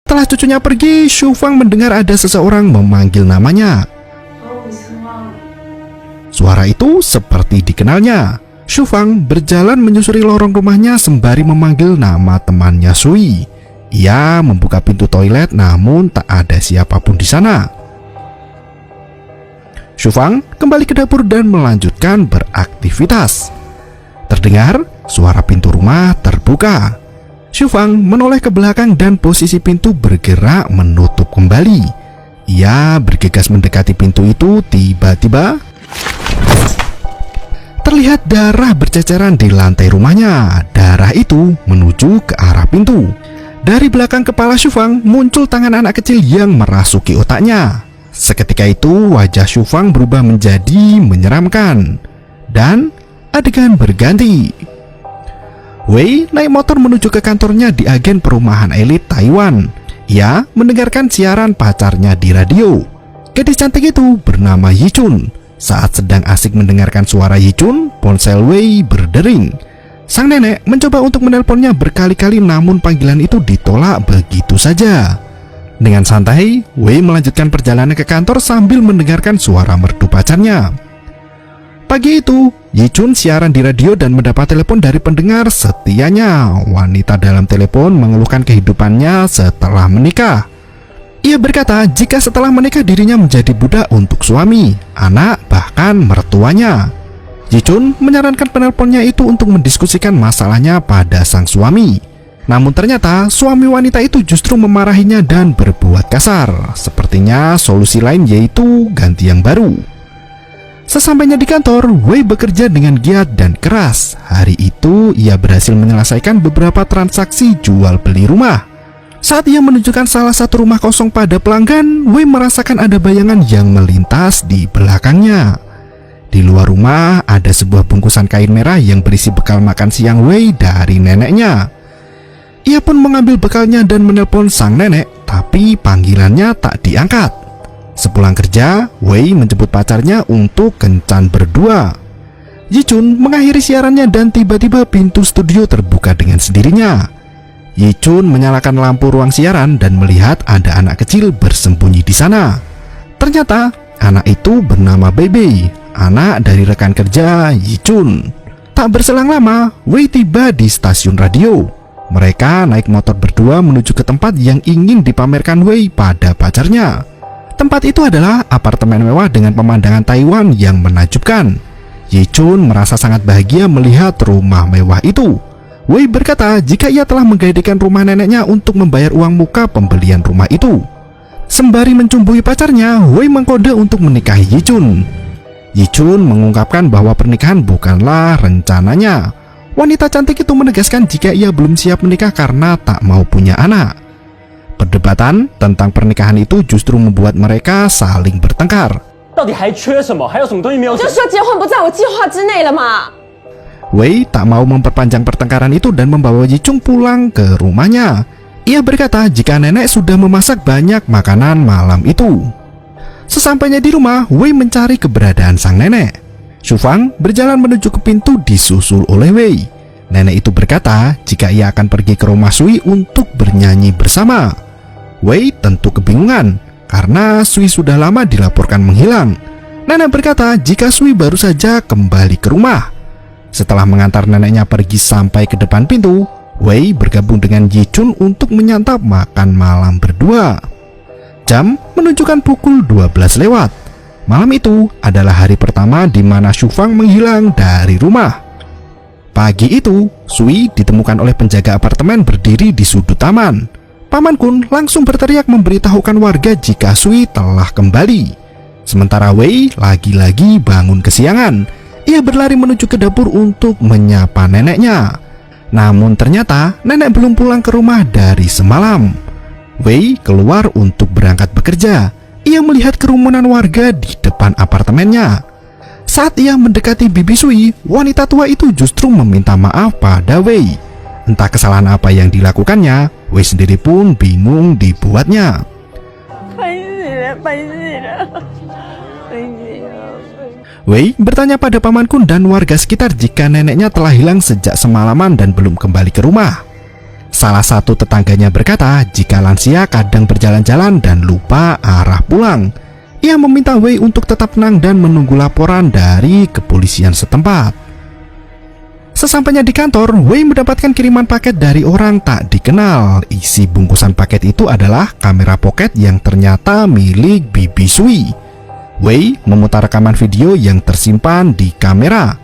Setelah cucunya pergi, Shufang mendengar ada seseorang memanggil namanya. Suara itu seperti dikenalnya. Shufang berjalan menyusuri lorong rumahnya sembari memanggil nama temannya Sui. Ia membuka pintu toilet namun tak ada siapapun di sana. Shufang kembali ke dapur dan melanjutkan beraktivitas. Terdengar suara pintu rumah terbuka. Shufang menoleh ke belakang dan posisi pintu bergerak menutup kembali. Ia bergegas mendekati pintu itu, tiba-tiba terlihat darah berceceran di lantai rumahnya. Darah itu menuju ke arah pintu. Dari belakang kepala Shufang muncul tangan anak kecil yang merasuki otaknya. Seketika itu wajah Shufang berubah menjadi menyeramkan dan adegan berganti. Wei naik motor menuju ke kantornya di agen perumahan elit Taiwan. Ia mendengarkan siaran pacarnya di radio. Gadis cantik itu bernama Yichun. Saat sedang asik mendengarkan suara Yichun, ponsel Wei berdering. Sang nenek mencoba untuk menelponnya berkali-kali namun panggilan itu ditolak begitu saja. Dengan santai, Wei melanjutkan perjalanan ke kantor sambil mendengarkan suara merdu pacarnya. Pagi itu, Yichun siaran di radio dan mendapat telepon dari pendengar setianya. Wanita dalam telepon mengeluhkan kehidupannya setelah menikah. Ia berkata jika setelah menikah dirinya menjadi budak untuk suami, anak, bahkan mertuanya. Yichun menyarankan penelponnya itu untuk mendiskusikan masalahnya pada sang suami. Namun ternyata suami wanita itu justru memarahinya dan berbuat kasar. Sepertinya solusi lain yaitu ganti yang baru. Sesampainya di kantor, Wei bekerja dengan giat dan keras. Hari itu ia berhasil menyelesaikan beberapa transaksi jual beli rumah. Saat ia menunjukkan salah satu rumah kosong pada pelanggan, Wei merasakan ada bayangan yang melintas di belakangnya. Di luar rumah ada sebuah bungkusan kain merah yang berisi bekal makan siang Wei dari neneknya. Ia pun mengambil bekalnya dan menelpon sang nenek, tapi panggilannya tak diangkat. Sepulang kerja, Wei menjemput pacarnya untuk kencan berdua. Yichun mengakhiri siarannya dan tiba-tiba pintu studio terbuka dengan sendirinya. Yichun menyalakan lampu ruang siaran dan melihat ada anak kecil bersembunyi di sana. Ternyata anak itu bernama Bebe, anak dari rekan kerja Yichun. Tak berselang lama, Wei tiba di stasiun radio. Mereka naik motor berdua menuju ke tempat yang ingin dipamerkan Wei pada pacarnya. Tempat itu adalah apartemen mewah dengan pemandangan Taiwan yang menakjubkan. Yichun merasa sangat bahagia melihat rumah mewah itu. Wei berkata jika ia telah menggadaikan rumah neneknya untuk membayar uang muka pembelian rumah itu. Sembari mencumbui pacarnya, Wei mengkode untuk menikahi Yichun. Yichun mengungkapkan bahwa pernikahan bukanlah rencananya. Wanita cantik itu menegaskan jika ia belum siap menikah karena tak mau punya anak. Perdebatan tentang pernikahan itu justru membuat mereka saling bertengkar. Wei tak mau memperpanjang pertengkaran itu dan membawa Yichun pulang ke rumahnya. Ia berkata jika nenek sudah memasak banyak makanan malam itu. Sesampainya di rumah, Wei mencari keberadaan sang nenek. Shufang berjalan menuju ke pintu disusul oleh Wei. Nenek itu berkata jika ia akan pergi ke rumah Sui untuk bernyanyi bersama. Wei tentu kebingungan karena Sui sudah lama dilaporkan menghilang. Nenek berkata jika Sui baru saja kembali ke rumah. Setelah mengantar neneknya pergi sampai ke depan pintu, Wei bergabung dengan Yichun untuk menyantap makan malam berdua. Jam menunjukkan pukul 12 lewat. Malam itu adalah hari pertama di mana Shufang menghilang dari rumah. Pagi itu, Sui ditemukan oleh penjaga apartemen berdiri di sudut taman. Paman Kun langsung berteriak memberitahukan warga jika Sui telah kembali. Sementara Wei lagi-lagi bangun kesiangan. Ia berlari menuju ke dapur untuk menyapa neneknya. Namun ternyata nenek belum pulang ke rumah dari semalam. Wei keluar untuk berangkat bekerja. Ia melihat kerumunan warga di depan apartemennya. Saat ia mendekati bibi Sui, wanita tua itu justru meminta maaf pada Wei. Entah kesalahan apa yang dilakukannya, Wei sendiri pun bingung dibuatnya. Wei bertanya pada Paman Kun dan warga sekitar jika neneknya telah hilang sejak semalaman dan belum kembali ke rumah. Salah satu tetangganya berkata jika lansia kadang berjalan-jalan dan lupa arah pulang. Ia meminta Wei untuk tetap tenang dan menunggu laporan dari kepolisian setempat. Sesampainya di kantor, Wei mendapatkan kiriman paket dari orang tak dikenal. Isi bungkusan paket itu adalah kamera pocket yang ternyata milik Bibi Sui. Wei memutar rekaman video yang tersimpan di kamera.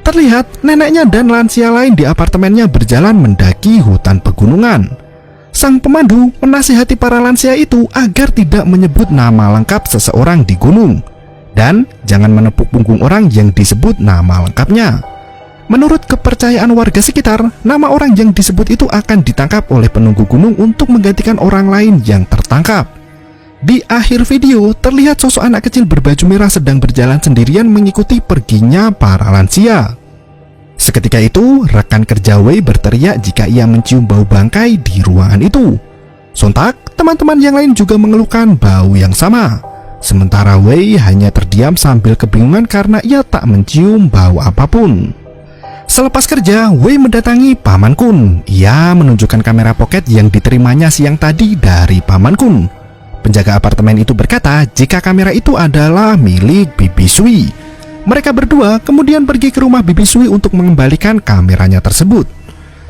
Terlihat neneknya dan lansia lain di apartemennya berjalan mendaki hutan pegunungan. Sang pemandu menasihati para lansia itu agar tidak menyebut nama lengkap seseorang di gunung dan jangan menepuk punggung orang yang disebut nama lengkapnya. Menurut kepercayaan warga sekitar, nama orang yang disebut itu akan ditangkap oleh penunggu gunung untuk menggantikan orang lain yang tertangkap. Di akhir video, terlihat sosok anak kecil berbaju merah sedang berjalan sendirian mengikuti perginya para lansia. Seketika itu, rekan kerja Wei berteriak jika ia mencium bau bangkai di ruangan itu. Sontak, teman-teman yang lain juga mengeluhkan bau yang sama. Sementara Wei hanya terdiam sambil kebingungan karena ia tak mencium bau apapun. Selepas kerja, Wei mendatangi Paman Kun. Ia menunjukkan kamera pocket yang diterimanya siang tadi dari Paman Kun. Penjaga apartemen itu berkata jika kamera itu adalah milik Bibi Sui. Mereka berdua kemudian pergi ke rumah Bibi Sui untuk mengembalikan kameranya tersebut.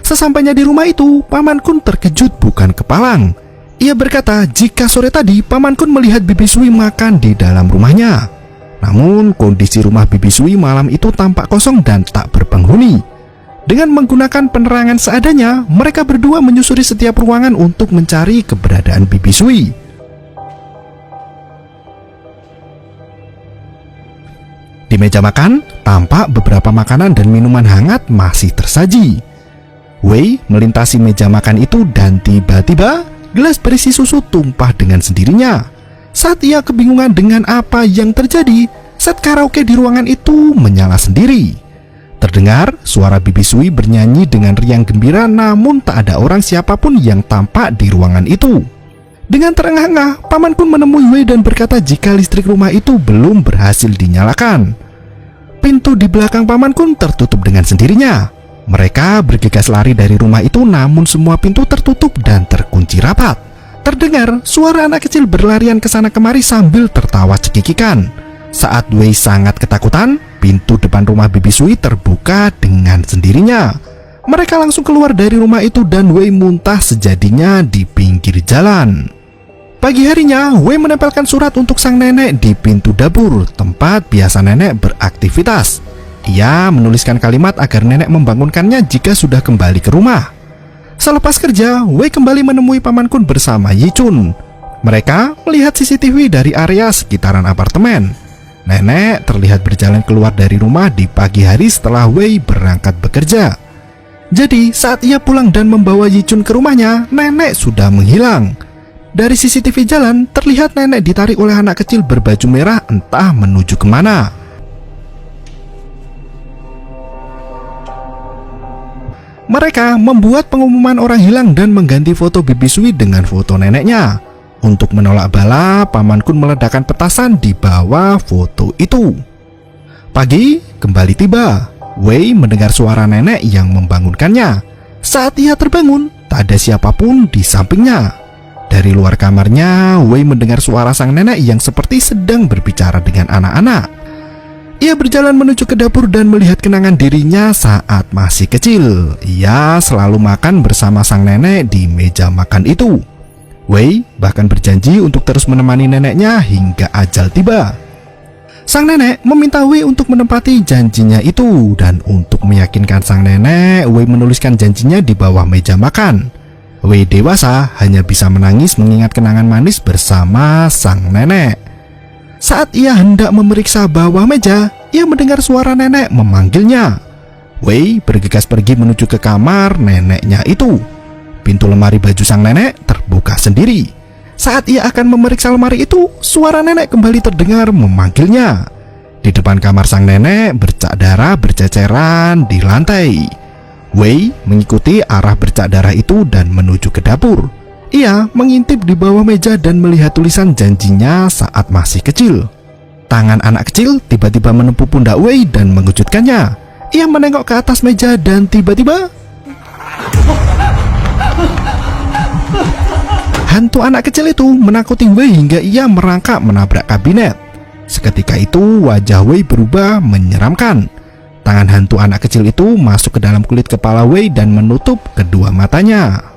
Sesampainya di rumah itu, Paman Kun terkejut bukan kepalang. Ia berkata jika sore tadi Paman Kun melihat Bibi Sui makan di dalam rumahnya. Namun kondisi rumah Bibi Sui malam itu tampak kosong dan tak berpenghuni. Dengan menggunakan penerangan seadanya, mereka berdua menyusuri setiap ruangan untuk mencari keberadaan Bibi Sui. Di meja makan, tampak beberapa makanan dan minuman hangat masih tersaji. Wei melintasi meja makan itu dan tiba-tiba gelas berisi susu tumpah dengan sendirinya. Saat ia kebingungan dengan apa yang terjadi, set karaoke di ruangan itu menyala sendiri. Terdengar suara Bibi Sui bernyanyi dengan riang gembira, namun tak ada orang siapapun yang tampak di ruangan itu. Dengan terengah-engah, Paman Kun menemui Wei dan berkata jika listrik rumah itu belum berhasil dinyalakan. Pintu di belakang Paman Kun tertutup dengan sendirinya. Mereka bergegas lari dari rumah itu, namun semua pintu tertutup dan terkunci rapat. Terdengar suara anak kecil berlarian ke sana kemari sambil tertawa cekikikan. Saat Wei sangat ketakutan, pintu depan rumah Bibi Sui terbuka dengan sendirinya. Mereka langsung keluar dari rumah itu dan Wei muntah sejadinya di pinggir jalan. Pagi harinya, Wei menempelkan surat untuk sang nenek di pintu dapur, tempat biasa nenek beraktivitas. Ia menuliskan kalimat agar nenek membangunkannya jika sudah kembali ke rumah. Selepas kerja, Wei kembali menemui Paman Kun bersama Yi Chun. Mereka melihat CCTV dari area sekitaran apartemen. Nenek terlihat berjalan keluar dari rumah di pagi hari setelah Wei berangkat bekerja. Jadi, saat ia pulang dan membawa Yi Chun ke rumahnya, nenek sudah menghilang. Dari CCTV jalan, terlihat nenek ditarik oleh anak kecil berbaju merah entah menuju kemana. Mereka membuat pengumuman orang hilang dan mengganti foto Bibi Sui dengan foto neneknya. Untuk menolak bala, Paman Kun meledakkan petasan di bawah foto itu. Pagi kembali tiba. Wei mendengar suara nenek yang membangunkannya. Saat ia terbangun, tak ada siapapun di sampingnya. Dari luar kamarnya, Wei mendengar suara sang nenek yang seperti sedang berbicara dengan anak-anak. Ia berjalan menuju ke dapur dan melihat kenangan dirinya saat masih kecil. Ia selalu makan bersama sang nenek di meja makan itu. Wei bahkan berjanji untuk terus menemani neneknya hingga ajal tiba. Sang nenek meminta Wei untuk menepati janjinya itu, dan untuk meyakinkan sang nenek, Wei menuliskan janjinya di bawah meja makan. Wei dewasa hanya bisa menangis mengingat kenangan manis bersama sang nenek. Saat ia hendak memeriksa bawah meja, ia mendengar suara nenek memanggilnya. Wei bergegas pergi menuju ke kamar neneknya itu. Pintu lemari baju sang nenek terbuka sendiri. Saat ia akan memeriksa lemari itu, suara nenek kembali terdengar memanggilnya. Di depan kamar sang nenek, bercak darah berceceran di lantai. Wei mengikuti arah bercak darah itu dan menuju ke dapur. Ia mengintip di bawah meja dan melihat tulisan janjinya saat masih kecil. Tangan anak kecil tiba-tiba menepuk pundak Wei dan mengejutkannya. Ia menengok ke atas meja dan tiba-tiba Hantu anak kecil itu menakuti Wei hingga ia merangkak menabrak kabinet. Seketika itu wajah Wei berubah menyeramkan. Tangan hantu anak kecil itu masuk ke dalam kulit kepala Wei dan menutup kedua matanya.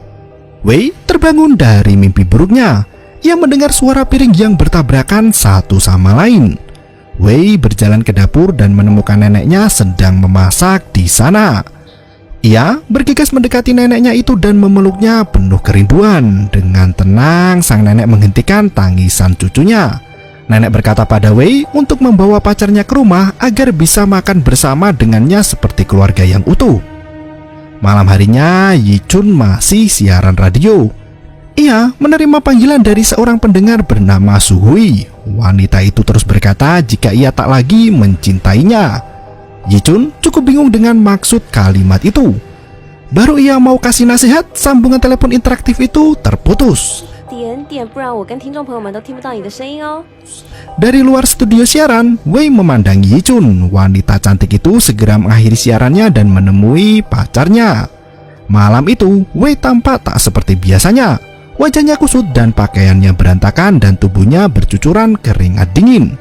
Wei terbangun dari mimpi buruknya. Ia mendengar suara piring yang bertabrakan satu sama lain. Wei berjalan ke dapur dan menemukan neneknya sedang memasak di sana. Ia bergegas mendekati neneknya itu dan memeluknya penuh kerinduan. Dengan tenang sang nenek menghentikan tangisan cucunya. Nenek berkata pada Wei untuk membawa pacarnya ke rumah agar bisa makan bersama dengannya seperti keluarga yang utuh. Malam harinya, Yi Chun masih siaran radio. Ia menerima panggilan dari seorang pendengar bernama Su Hui. Wanita itu terus berkata jika ia tak lagi mencintainya. Yi Chun cukup bingung dengan maksud kalimat itu. Baru ia mau kasih nasihat, sambungan telepon interaktif itu terputus. Dari luar studio siaran, Wei memandangi Yi Chun. Wanita cantik itu segera mengakhiri siarannya dan menemui pacarnya. Malam itu, Wei tampak tak seperti biasanya. Wajahnya kusut dan pakaiannya berantakan dan tubuhnya bercucuran keringat dingin.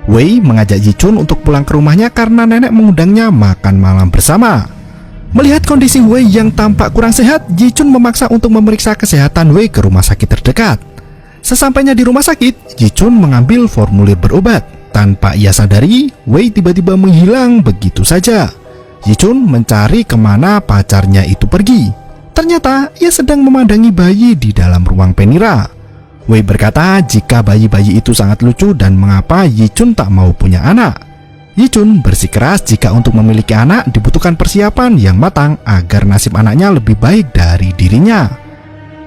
Wei mengajak Yi Chun untuk pulang ke rumahnya karena nenek mengundangnya makan malam bersama. Melihat kondisi Wei yang tampak kurang sehat, Yi Chun memaksa untuk memeriksa kesehatan Wei ke rumah sakit terdekat. Sesampainya di rumah sakit, Yi Chun mengambil formulir berobat. Tanpa ia sadari, Wei tiba-tiba menghilang begitu saja. Yi Chun mencari kemana pacarnya itu pergi. Ternyata ia sedang memandangi bayi di dalam ruang penira. Wei berkata jika bayi-bayi itu sangat lucu dan mengapa Yi Chun tak mau punya anak. Yi Chun bersikeras jika untuk memiliki anak dibutuhkan persiapan yang matang agar nasib anaknya lebih baik dari dirinya.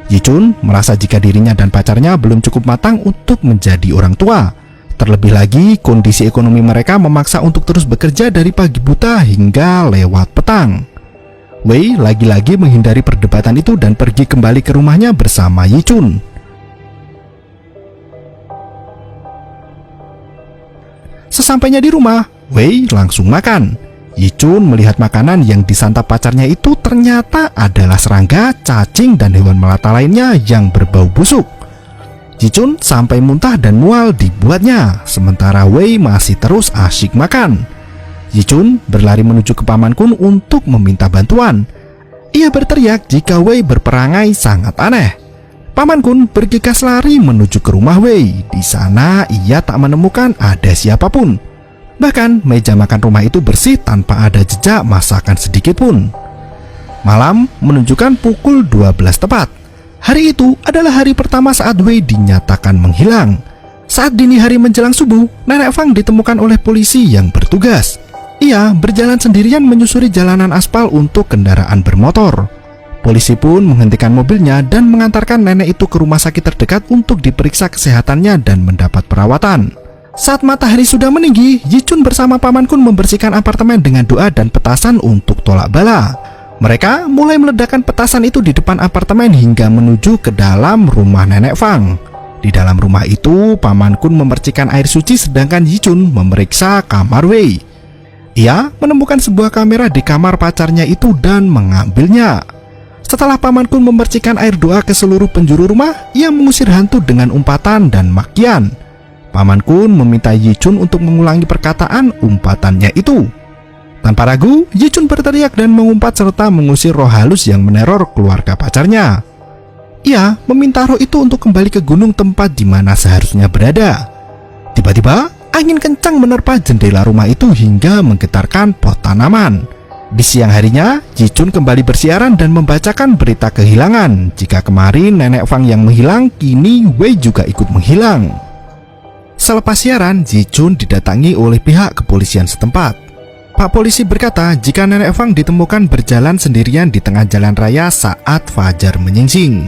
Yi Chun merasa jika dirinya dan pacarnya belum cukup matang untuk menjadi orang tua. Terlebih lagi kondisi ekonomi mereka memaksa untuk terus bekerja dari pagi buta hingga lewat petang. Wei lagi-lagi menghindari perdebatan itu dan pergi kembali ke rumahnya bersama Yi Chun. Sesampainya di rumah, Wei langsung makan. Yi Chun melihat makanan yang disantap pacarnya itu ternyata adalah serangga, cacing, dan hewan melata lainnya yang berbau busuk. Yi Chun sampai muntah dan mual dibuatnya, sementara Wei masih terus asyik makan. Yi Chun berlari menuju ke Paman Kun untuk meminta bantuan. Ia berteriak jika Wei berperangai sangat aneh. Paman Kun bergegas lari menuju ke rumah Wei. Di sana ia tak menemukan ada siapapun. Bahkan meja makan rumah itu bersih tanpa ada jejak masakan sedikit pun. Malam menunjukkan pukul 12 tepat. Hari itu adalah hari pertama saat Wei dinyatakan menghilang. Saat dini hari menjelang subuh, Nenek Fang ditemukan oleh polisi yang bertugas. Ia berjalan sendirian menyusuri jalanan aspal untuk kendaraan bermotor. Polisi pun menghentikan mobilnya dan mengantarkan nenek itu ke rumah sakit terdekat untuk diperiksa kesehatannya dan mendapat perawatan. Saat matahari sudah meninggi, Yi Chun bersama Paman Kun membersihkan apartemen dengan doa dan petasan untuk tolak bala. Mereka mulai meledakkan petasan itu di depan apartemen hingga menuju ke dalam rumah Nenek Fang. Di dalam rumah itu, Paman Kun memercikan air suci sedangkan Yi Chun memeriksa kamar Wei. Ia menemukan sebuah kamera di kamar pacarnya itu dan mengambilnya. Setelah Paman Kun memercikan air doa ke seluruh penjuru rumah, ia mengusir hantu dengan umpatan dan makian. Paman Kun meminta Yi Chun untuk mengulangi perkataan umpatannya itu. Tanpa ragu, Yi Chun berteriak dan mengumpat serta mengusir roh halus yang meneror keluarga pacarnya. Ia meminta roh itu untuk kembali ke gunung tempat di mana seharusnya berada. Tiba-tiba, angin kencang menerpa jendela rumah itu hingga menggetarkan pot tanaman. Di siang harinya, Yi Chun kembali bersiaran dan membacakan berita kehilangan. Jika kemarin Nenek Fang yang menghilang, kini Wei juga ikut menghilang. Selepas siaran, Yi Chun didatangi oleh pihak kepolisian setempat. Pak polisi berkata jika Nenek Fang ditemukan berjalan sendirian di tengah jalan raya saat fajar menyingsing.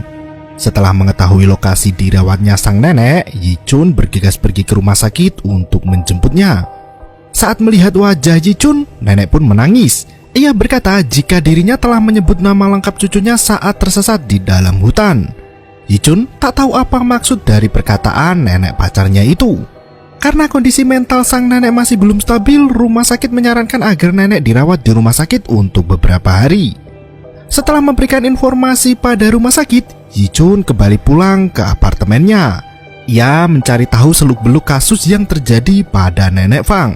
Setelah mengetahui lokasi dirawatnya sang nenek, Yi Chun bergegas pergi ke rumah sakit untuk menjemputnya. Saat melihat wajah Yi Chun, nenek pun menangis. Ia berkata jika dirinya telah menyebut nama lengkap cucunya saat tersesat di dalam hutan. Yi Chun tak tahu apa maksud dari perkataan nenek pacarnya itu. Karena kondisi mental sang nenek masih belum stabil, rumah sakit menyarankan agar nenek dirawat di rumah sakit untuk beberapa hari. Setelah memberikan informasi pada rumah sakit, Yichun kembali pulang ke apartemennya. Ia mencari tahu seluk-beluk kasus yang terjadi pada Nenek Fang.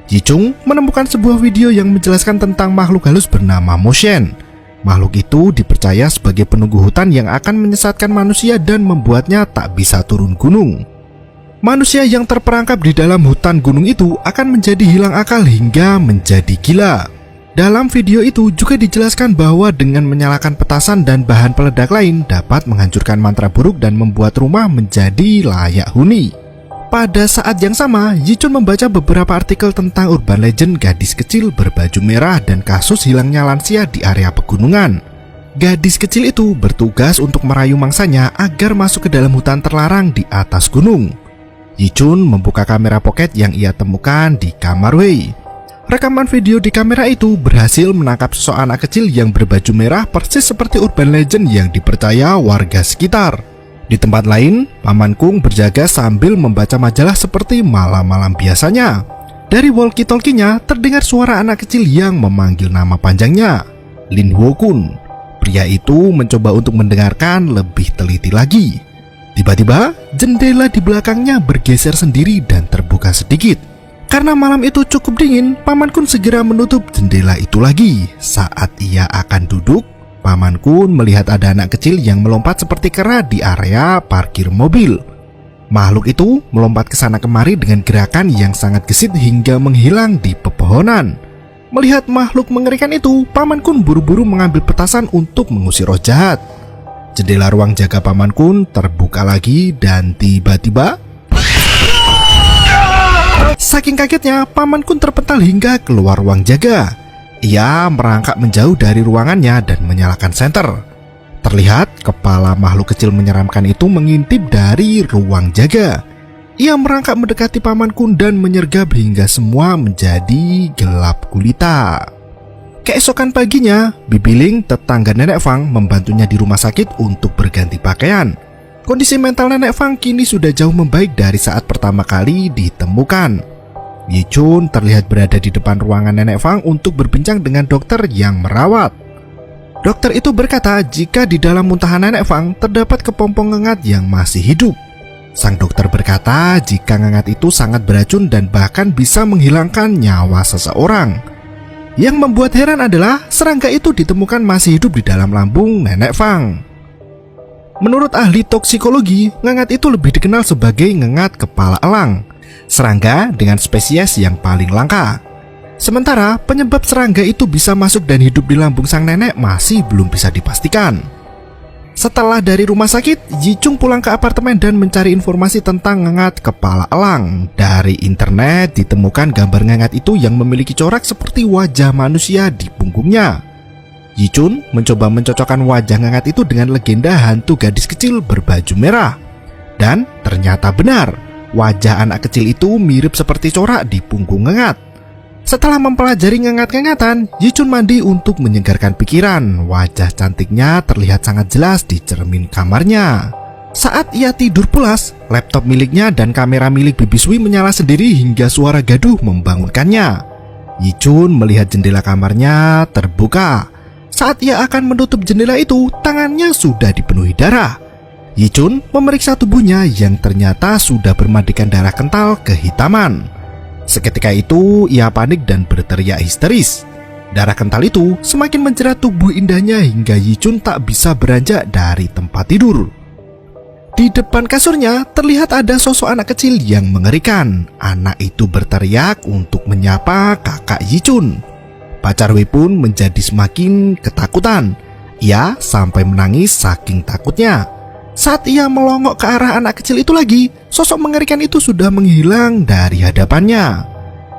Yichun menemukan sebuah video yang menjelaskan tentang makhluk halus bernama Moshen. Makhluk itu dipercaya sebagai penunggu hutan yang akan menyesatkan manusia dan membuatnya tak bisa turun gunung. Manusia yang terperangkap di dalam hutan gunung itu akan menjadi hilang akal hingga menjadi gila. Dalam video itu juga dijelaskan bahwa dengan menyalakan petasan dan bahan peledak lain dapat menghancurkan mantra buruk dan membuat rumah menjadi layak huni. Pada saat yang sama, Yichun membaca beberapa artikel tentang urban legend gadis kecil berbaju merah dan kasus hilangnya lansia di area pegunungan. Gadis kecil itu bertugas untuk merayu mangsanya agar masuk ke dalam hutan terlarang di atas gunung. Yichun membuka kamera pocket yang ia temukan di kamar Wei. Rekaman video di kamera itu berhasil menangkap sosok anak kecil yang berbaju merah persis seperti urban legend yang dipercaya warga sekitar. Di tempat lain, Paman Kung berjaga sambil membaca majalah seperti malam-malam biasanya. Dari walkie-talkie-nya terdengar suara anak kecil yang memanggil nama panjangnya, Lin Huo Kun. Pria itu mencoba untuk mendengarkan lebih teliti lagi. Tiba-tiba, jendela di belakangnya bergeser sendiri dan terbuka sedikit. Karena malam itu cukup dingin, Paman Kun segera menutup jendela itu lagi. Saat ia akan duduk, Paman Kun melihat ada anak kecil yang melompat seperti kera di area parkir mobil. Makhluk itu melompat ke sana kemari dengan gerakan yang sangat gesit hingga menghilang di pepohonan. Melihat makhluk mengerikan itu, Paman Kun buru-buru mengambil petasan untuk mengusir roh jahat. Jendela ruang jaga Paman Kun terbuka lagi dan tiba-tiba saking kagetnya, Paman Kun terpental hingga keluar ruang jaga. Ia merangkak menjauh dari ruangannya dan menyalakan senter. Terlihat kepala makhluk kecil menyeramkan itu mengintip dari ruang jaga. Ia merangkak mendekati Paman Kun dan menyergap hingga semua menjadi gelap gulita. Keesokan paginya, Bibi Ling, tetangga Nenek Fang, membantunya di rumah sakit untuk berganti pakaian. Kondisi mental Nenek Fang kini sudah jauh membaik dari saat pertama kali ditemukan. Yichun terlihat berada di depan ruangan Nenek Fang untuk berbincang dengan dokter yang merawat. Dokter itu berkata jika di dalam muntahan Nenek Fang terdapat kepompong ngengat yang masih hidup. Sang dokter berkata jika ngengat itu sangat beracun dan bahkan bisa menghilangkan nyawa seseorang. Yang membuat heran adalah serangga itu ditemukan masih hidup di dalam lambung Nenek Fang. Menurut ahli toksikologi, ngengat itu lebih dikenal sebagai ngengat kepala elang, serangga dengan spesies yang paling langka. Sementara penyebab serangga itu bisa masuk dan hidup di lambung sang nenek masih belum bisa dipastikan. Setelah dari rumah sakit, Yichun pulang ke apartemen dan mencari informasi tentang ngengat kepala elang. Dari internet ditemukan gambar ngengat itu yang memiliki corak seperti wajah manusia di punggungnya. Yichun mencoba mencocokkan wajah ngengat itu dengan legenda hantu gadis kecil berbaju merah. Dan ternyata benar, wajah anak kecil itu mirip seperti corak di punggung ngengat. Setelah mempelajari ngengat-ngengatan, Yichun mandi untuk menyegarkan pikiran. Wajah cantiknya terlihat sangat jelas di cermin kamarnya. Saat ia tidur pulas, laptop miliknya dan kamera milik Bibi Sui menyala sendiri hingga suara gaduh membangunkannya. Yichun melihat jendela kamarnya terbuka. Saat ia akan menutup jendela itu, tangannya sudah dipenuhi darah. Yichun memeriksa tubuhnya yang ternyata sudah bermandikan darah kental kehitaman. Seketika itu ia panik dan berteriak histeris. Darah kental itu semakin menjerat tubuh indahnya hingga Yichun tak bisa beranjak dari tempat tidur. Di depan kasurnya terlihat ada sosok anak kecil yang mengerikan. Anak itu berteriak untuk menyapa kakak Yichun. Pacar Wei pun menjadi semakin ketakutan. Ia sampai menangis saking takutnya. Saat ia melongok ke arah anak kecil itu lagi, sosok mengerikan itu sudah menghilang dari hadapannya.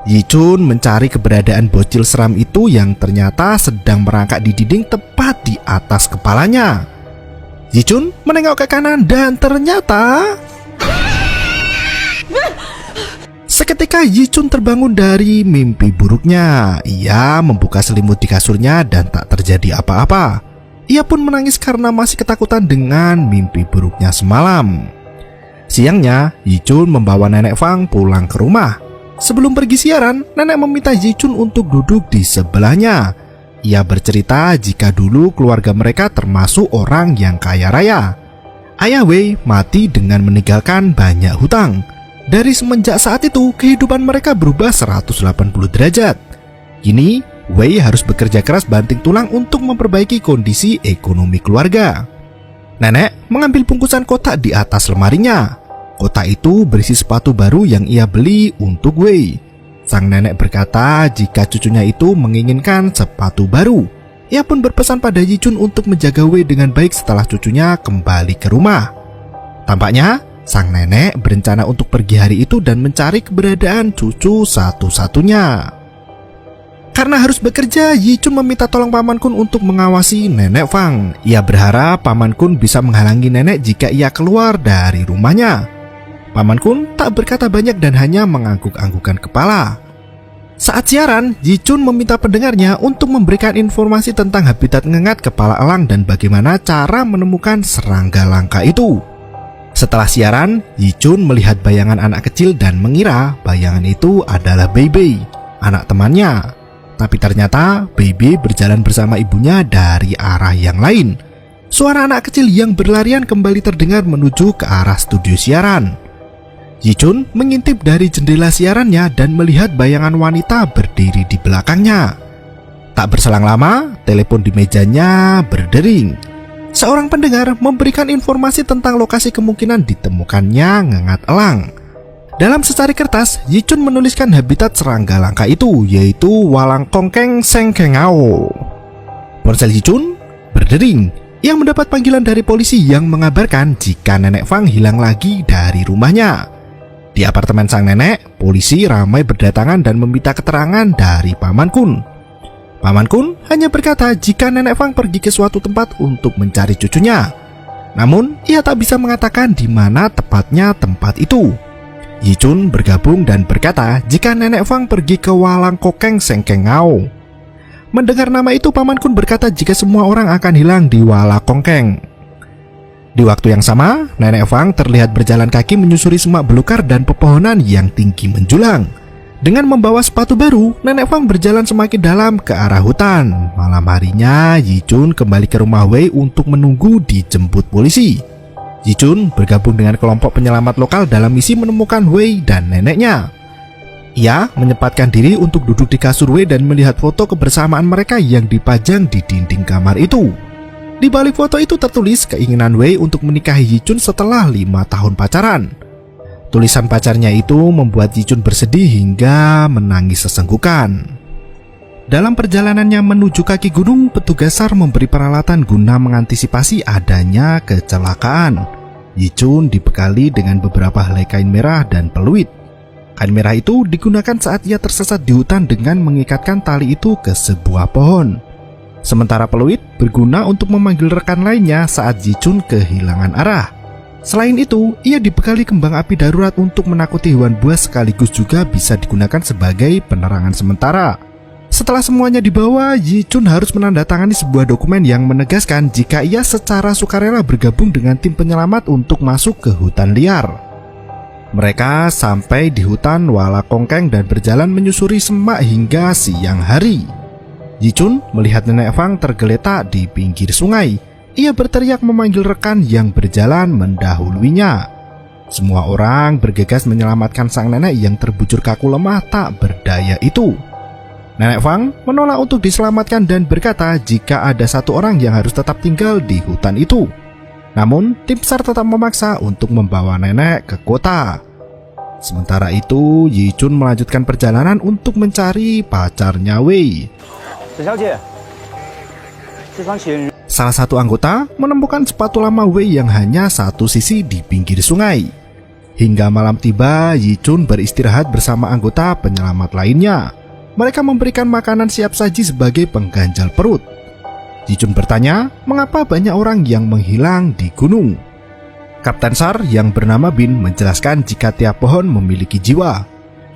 Yichun mencari keberadaan bocil seram itu yang ternyata sedang merangkak di dinding tepat di atas kepalanya. Yichun menengok ke kanan dan ternyata seketika Yichun terbangun dari mimpi buruknya. Ia membuka selimut di kasurnya dan tak terjadi apa-apa. Ia pun menangis karena masih ketakutan dengan mimpi buruknya semalam. Siangnya, Yichun membawa Nenek Fang pulang ke rumah. Sebelum pergi siaran, Nenek meminta Yichun untuk duduk di sebelahnya. Ia bercerita jika dulu keluarga mereka termasuk orang yang kaya raya. Ayah Wei mati dengan meninggalkan banyak hutang. Dari semenjak saat itu, kehidupan mereka berubah 180 derajat. Kini, Wei harus bekerja keras banting tulang untuk memperbaiki kondisi ekonomi keluarga. Nenek mengambil bungkusan kotak di atas lemarinya. Kotak itu berisi sepatu baru yang ia beli untuk Wei. Sang nenek berkata jika cucunya itu menginginkan sepatu baru. Ia pun berpesan pada Yichun untuk menjaga Wei dengan baik setelah cucunya kembali ke rumah. Tampaknya, sang nenek berencana untuk pergi hari itu dan mencari keberadaan cucu satu-satunya. Karena harus bekerja, Yichun meminta tolong Paman Kun untuk mengawasi Nenek Fang. Ia berharap Paman Kun bisa menghalangi nenek jika ia keluar dari rumahnya. Paman Kun tak berkata banyak dan hanya mengangguk-anggukkan kepala. Saat siaran, Yichun meminta pendengarnya untuk memberikan informasi tentang habitat ngengat kepala elang dan bagaimana cara menemukan serangga langka itu. Setelah siaran, Yichun melihat bayangan anak kecil dan mengira bayangan itu adalah Beibei, anak temannya. Tapi ternyata Beibei berjalan bersama ibunya dari arah yang lain. Suara anak kecil yang berlarian kembali terdengar menuju ke arah studio siaran. Yichun mengintip dari jendela siarannya dan melihat bayangan wanita berdiri di belakangnya. Tak berselang lama, telepon di mejanya berdering. Seorang pendengar memberikan informasi tentang lokasi kemungkinan ditemukannya ngengat elang. Dalam secari kertas, Yichun menuliskan habitat serangga langka itu, yaitu Walang Kongkeng Sengkengao. Ponsel Yichun berdering. Ia mendapat panggilan dari polisi yang mengabarkan jika Nenek Fang hilang lagi dari rumahnya. Di apartemen sang nenek, polisi ramai berdatangan dan meminta keterangan dari Paman Kun. Paman Kun hanya berkata jika Nenek Fang pergi ke suatu tempat untuk mencari cucunya. Namun, ia tak bisa mengatakan di mana tepatnya tempat itu. Yichun bergabung dan berkata jika Nenek Fang pergi ke Walang Kongkeng Sengkengao. Mendengar nama itu, Paman Kun berkata jika semua orang akan hilang di Walang Kongkeng. Di waktu yang sama, Nenek Fang terlihat berjalan kaki menyusuri semak belukar dan pepohonan yang tinggi menjulang. Dengan membawa sepatu baru, Nenek Fang berjalan semakin dalam ke arah hutan. Malam harinya, Yichun kembali ke rumah Wei untuk menunggu dijemput polisi. Yichun bergabung dengan kelompok penyelamat lokal dalam misi menemukan Wei dan neneknya. Ia menyempatkan diri untuk duduk di kasur Wei dan melihat foto kebersamaan mereka yang dipajang di dinding kamar itu. Di balik foto itu tertulis keinginan Wei untuk menikahi Yichun setelah 5 tahun pacaran. Tulisan pacarnya itu membuat Yichun bersedih hingga menangis sesenggukan. Dalam perjalanannya menuju kaki gunung, petugas SAR memberi peralatan guna mengantisipasi adanya kecelakaan. Yichun dibekali dengan beberapa helai kain merah dan peluit. Kain merah itu digunakan saat ia tersesat di hutan dengan mengikatkan tali itu ke sebuah pohon. Sementara peluit berguna untuk memanggil rekan lainnya saat Yichun kehilangan arah. Selain itu, ia dibekali kembang api darurat untuk menakuti hewan buas sekaligus juga bisa digunakan sebagai penerangan sementara. Setelah semuanya dibawa, Yichun harus menandatangani sebuah dokumen yang menegaskan jika ia secara sukarela bergabung dengan tim penyelamat untuk masuk ke hutan liar. Mereka sampai di hutan Walang Kongkeng dan berjalan menyusuri semak hingga siang hari. Yichun melihat Nenek Fang tergeletak di pinggir sungai. Ia berteriak memanggil rekan yang berjalan mendahuluinya. Semua orang bergegas menyelamatkan sang nenek yang terbujur kaku lemah tak berdaya itu. Nenek Fang menolak untuk diselamatkan dan berkata jika ada satu orang yang harus tetap tinggal di hutan itu. Namun, tim SAR tetap memaksa untuk membawa nenek ke kota. Sementara itu, Yichun melanjutkan perjalanan untuk mencari pacarnya Wei. Salah satu anggota menemukan sepatu lama Wei yang hanya satu sisi di pinggir sungai. Hingga malam tiba, Yichun beristirahat bersama anggota penyelamat lainnya. Mereka memberikan makanan siap saji sebagai pengganjal perut. Yichun bertanya, mengapa banyak orang yang menghilang di gunung? Kapten SAR yang bernama Bin menjelaskan jika tiap pohon memiliki jiwa.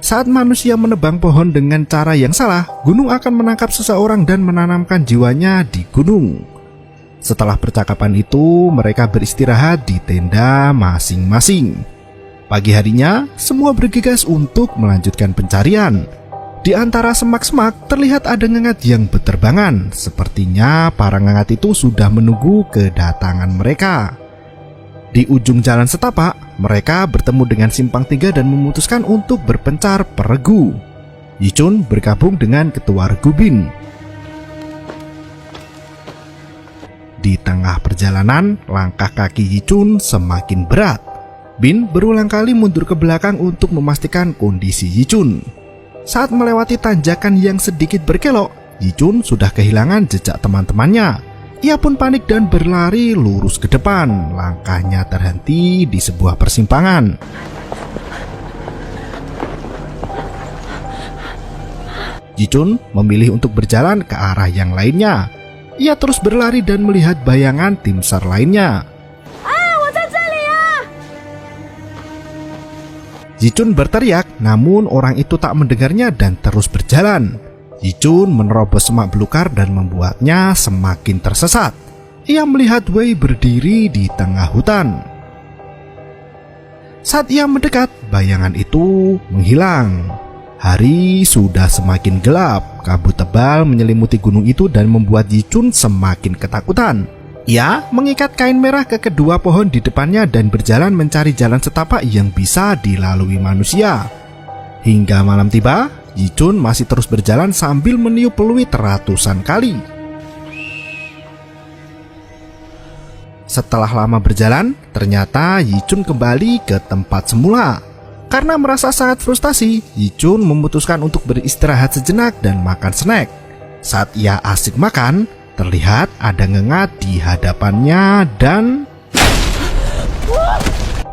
Saat manusia menebang pohon dengan cara yang salah, gunung akan menangkap seseorang dan menanamkan jiwanya di gunung. Setelah percakapan itu, mereka beristirahat di tenda masing-masing. Pagi harinya, semua bergegas untuk melanjutkan pencarian. Di antara semak-semak terlihat ada ngengat yang berterbangan. Sepertinya para ngengat itu sudah menunggu kedatangan mereka. Di ujung jalan setapak, mereka bertemu dengan Simpang Tiga dan memutuskan untuk berpencar peregu. Yichun bergabung dengan ketua regu Bin. Di tengah perjalanan, langkah kaki Yichun semakin berat. Bin berulang kali mundur ke belakang untuk memastikan kondisi Yichun. Saat melewati tanjakan yang sedikit berkelok, Yichun sudah kehilangan jejak teman-temannya. Ia pun panik dan berlari lurus ke depan. Langkahnya terhenti di sebuah persimpangan. Yichun memilih untuk berjalan ke arah yang lainnya. Ia terus berlari dan melihat bayangan tim SAR lainnya. Yichun berteriak, namun orang itu tak mendengarnya dan terus berjalan. Yichun menerobos semak belukar dan membuatnya semakin tersesat. Ia melihat Wei berdiri di tengah hutan. Saat ia mendekat, bayangan itu menghilang. Hari sudah semakin gelap. Kabut tebal menyelimuti gunung itu dan membuat Yichun semakin ketakutan. Ia mengikat kain merah ke kedua pohon di depannya dan berjalan mencari jalan setapak yang bisa dilalui manusia. Hingga malam tiba, Yichun masih terus berjalan sambil meniup peluit ratusan kali. Setelah lama berjalan, ternyata Yichun kembali ke tempat semula. Karena merasa sangat frustasi, Yichun memutuskan untuk beristirahat sejenak dan makan snack. Saat ia asik makan, terlihat ada ngengat di hadapannya dan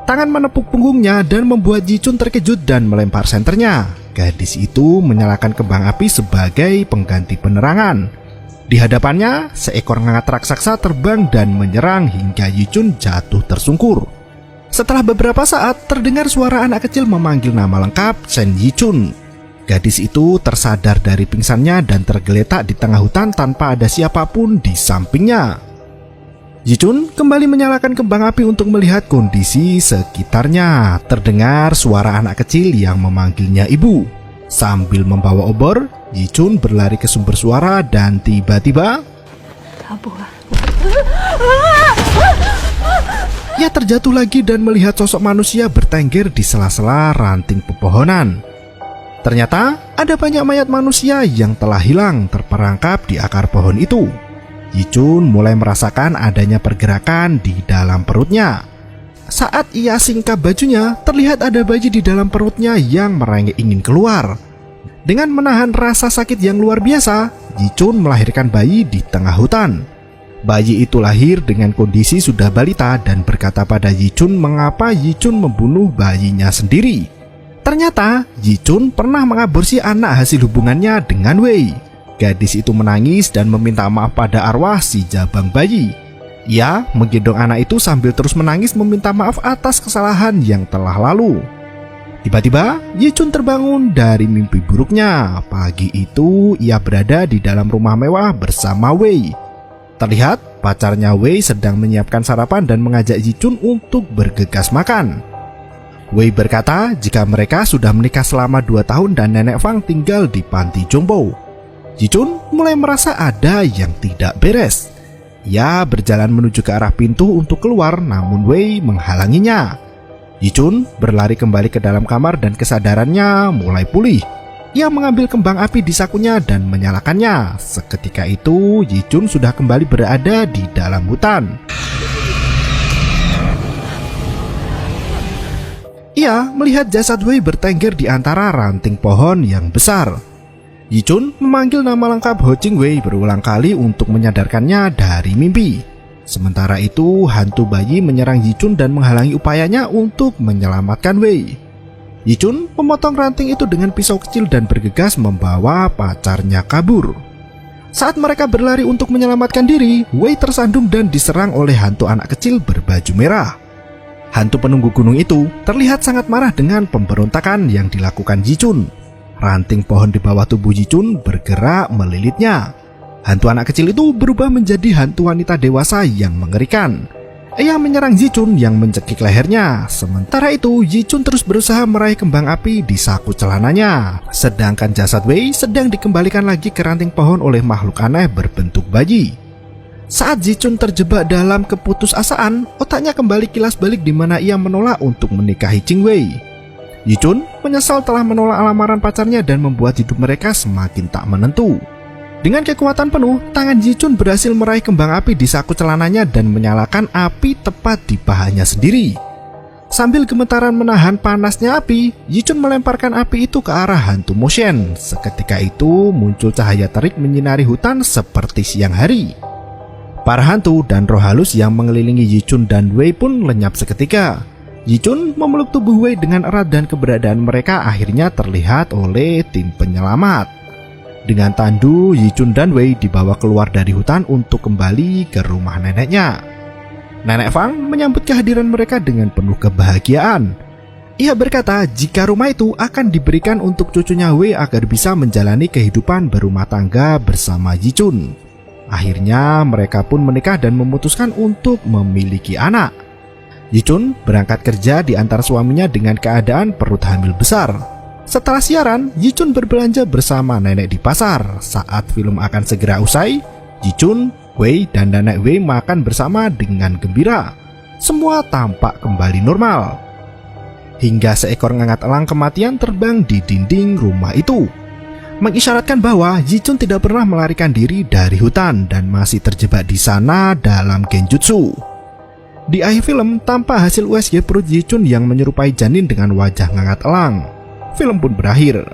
tangan menepuk punggungnya dan membuat Yichun terkejut dan melempar senternya. Gadis itu menyalakan kembang api sebagai pengganti penerangan. Di hadapannya, seekor ngengat raksasa terbang dan menyerang hingga Yichun jatuh tersungkur. Setelah beberapa saat, terdengar suara anak kecil memanggil nama lengkap Chen Yichun. Gadis itu tersadar dari pingsannya dan tergeletak di tengah hutan tanpa ada siapapun di sampingnya. Yichun kembali menyalakan kembang api untuk melihat kondisi sekitarnya. Terdengar suara anak kecil yang memanggilnya ibu. Sambil membawa obor, Yichun berlari ke sumber suara dan tiba-tiba ia terjatuh lagi dan melihat sosok manusia bertengger di sela-sela ranting pepohonan. Ternyata ada banyak mayat manusia yang telah hilang terperangkap di akar pohon itu. Yichun mulai merasakan adanya pergerakan di dalam perutnya. Saat ia singkap bajunya, terlihat ada bayi di dalam perutnya yang merengek ingin keluar. Dengan menahan rasa sakit yang luar biasa, Yichun melahirkan bayi di tengah hutan. Bayi itu lahir dengan kondisi sudah balita dan berkata pada Yichun mengapa Yichun membunuh bayinya sendiri. Ternyata Yichun pernah mengaborsi anak hasil hubungannya dengan Wei. Gadis itu menangis dan meminta maaf pada arwah si jabang bayi. Ia menggendong anak itu sambil terus menangis meminta maaf atas kesalahan yang telah lalu. Tiba-tiba Yichun terbangun dari mimpi buruknya. Pagi itu ia berada di dalam rumah mewah bersama Wei. Terlihat pacarnya Wei sedang menyiapkan sarapan dan mengajak Yichun untuk bergegas makan. Wei berkata jika mereka sudah menikah selama 2 tahun dan nenek Fang tinggal di panti jompo. Yichun mulai merasa ada yang tidak beres. Ia berjalan menuju ke arah pintu untuk keluar, namun Wei menghalanginya. Yichun berlari kembali ke dalam kamar dan kesadarannya mulai pulih. Ia mengambil kembang api di sakunya dan menyalakannya. Seketika itu Yichun sudah kembali berada di dalam hutan. Ia melihat jasad Wei bertengger di antara ranting pohon yang besar. Yichun memanggil nama lengkap Ho Ching Wei berulang kali untuk menyadarkannya dari mimpi. Sementara itu, hantu bayi menyerang Yichun dan menghalangi upayanya untuk menyelamatkan Wei. Yichun memotong ranting itu dengan pisau kecil dan bergegas membawa pacarnya kabur. Saat mereka berlari untuk menyelamatkan diri, Wei tersandung dan diserang oleh hantu anak kecil berbaju merah. Hantu penunggu gunung itu terlihat sangat marah dengan pemberontakan yang dilakukan Yichun. Ranting pohon di bawah tubuh Yichun bergerak melilitnya. Hantu anak kecil itu berubah menjadi hantu wanita dewasa yang mengerikan. Ia menyerang Zichun yang mencekik lehernya. Sementara itu, Zichun terus berusaha meraih kembang api di saku celananya. Sedangkan jasad Wei sedang dikembalikan lagi ke ranting pohon oleh makhluk aneh berbentuk bayi. Saat Zichun terjebak dalam keputusasaan, otaknya kembali kilas balik di mana ia menolak untuk menikahi Qingwei. Zichun menyesal telah menolak lamaran pacarnya dan membuat hidup mereka semakin tak menentu. Dengan kekuatan penuh, tangan Zichun berhasil meraih kembang api di saku celananya dan menyalakan api tepat di pahanya sendiri. Sambil gemetaran menahan panasnya api, Zichun melemparkan api itu ke arah hantu Mo Shen. Seketika itu muncul cahaya terik menyinari hutan seperti siang hari. Para hantu dan roh halus yang mengelilingi Zichun dan Wei pun lenyap seketika. Zichun memeluk tubuh Wei dengan erat dan keberadaan mereka akhirnya terlihat oleh tim penyelamat. Dengan tandu, Zichun dan Wei dibawa keluar dari hutan untuk kembali ke rumah neneknya. Nenek Fang menyambut kehadiran mereka dengan penuh kebahagiaan. Ia berkata jika rumah itu akan diberikan untuk cucunya Wei agar bisa menjalani kehidupan berumah tangga bersama Zichun. Akhirnya mereka pun menikah dan memutuskan untuk memiliki anak. Zichun berangkat kerja di antara suaminya dengan keadaan perut hamil besar. Setelah siaran, Zichun berbelanja bersama nenek di pasar. Saat film akan segera usai, Zichun, Wei, dan nenek Wei makan bersama dengan gembira. Semua tampak kembali normal. Hingga seekor ngangkat elang kematian terbang di dinding rumah itu, mengisyaratkan bahwa Zichun tidak pernah melarikan diri dari hutan dan masih terjebak di sana dalam genjutsu. Di akhir film, tampak hasil USG perut Zichun yang menyerupai janin dengan wajah ngangkat elang. Film pun berakhir.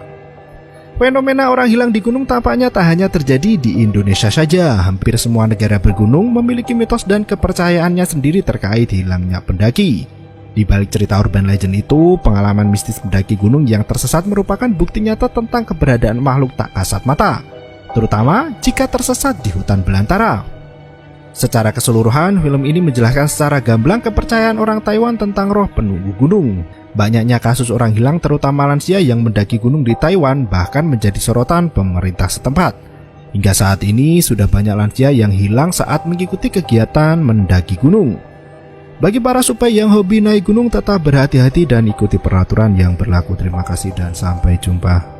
Fenomena orang hilang di gunung tampaknya tak hanya terjadi di Indonesia saja. Hampir semua negara bergunung memiliki mitos dan kepercayaannya sendiri terkait hilangnya pendaki. Di balik cerita urban legend itu, pengalaman mistis pendaki gunung yang tersesat merupakan bukti nyata tentang keberadaan makhluk tak kasat mata, terutama jika tersesat di hutan belantara. Secara keseluruhan, film ini menjelaskan secara gamblang kepercayaan orang Taiwan tentang roh penunggu gunung. Banyaknya kasus orang hilang terutama lansia yang mendaki gunung di Taiwan bahkan menjadi sorotan pemerintah setempat. Hingga saat ini sudah banyak lansia yang hilang saat mengikuti kegiatan mendaki gunung. Bagi para supai yang hobi naik gunung, tetap berhati-hati dan ikuti peraturan yang berlaku. Terima kasih dan sampai jumpa.